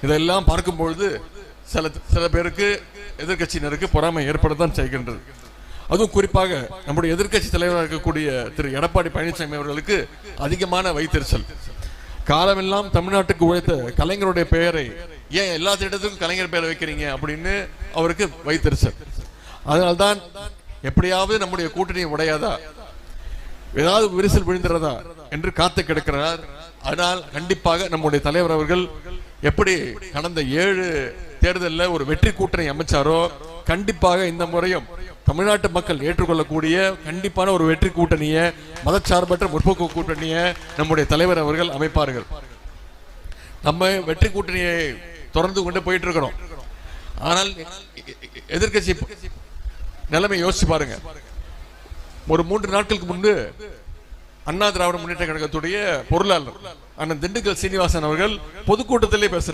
இதெல்லாம் பார்க்கும்பொழுது சில பேருக்கு எதிர்கட்சியினருக்கு பொறாமை ஏற்படத்தான் செய்கின்றது. அதுவும் குறிப்பாக நம்முடைய எதிர்கட்சி தலைவராக இருக்கக்கூடிய திரு எடப்பாடி பழனிசாமி அவர்களுக்கு அதிகமான வைத்தறிச்சல். காலமெல்லாம் தமிழ்நாட்டுக்கு உழைத்த கலைஞருடைய பெயரை ஏன் எல்லா திட்டத்துக்கும் கலைஞர் பெயரை வைக்கிறீங்க அப்படின்னு அவருக்கு வைத்தறிச்சல். அதனால்தான் எப்படியாவது நம்முடைய கூட்டணி உடையாதா, ஏதாவது விரிசல் விழுந்துறதா என்று காத்து கிடக்கிறார். ஆனால் கண்டிப்பாக நம்முடைய தலைவர் அவர்கள் எப்படி கடந்த 7 தேர்தலில் ஒரு வெற்றி கூட்டணி அமைச்சாரோ, கண்டிப்பாக இந்த முறையும் தமிழ்நாட்டு மக்கள் ஏற்றுக்கொள்ளக்கூடிய கண்டிப்பான ஒரு வெற்றி கூட்டணியை, மதச்சார்பற்ற முற்போக்கு கூட்டணியை நம்முடைய தலைவர் அவர்கள் அமைப்பார்கள். நம்ம வெற்றி கூட்டணியை தொடர்ந்து கொண்டு போயிட்டு இருக்கிறோம். ஆனால் எதிர்கட்சி நிலைமை யோசிச்சு பாருங்க. ஒரு 3 நாட்களுக்கு முன்பு அண்ணா திராவிட முன்னேற்ற கழகத்துடைய பொருளாளர் அண்ணன் திண்டுக்கல் சீனிவாசன் அவர்கள் பொதுக்கூட்டத்திலே பேசுறார்.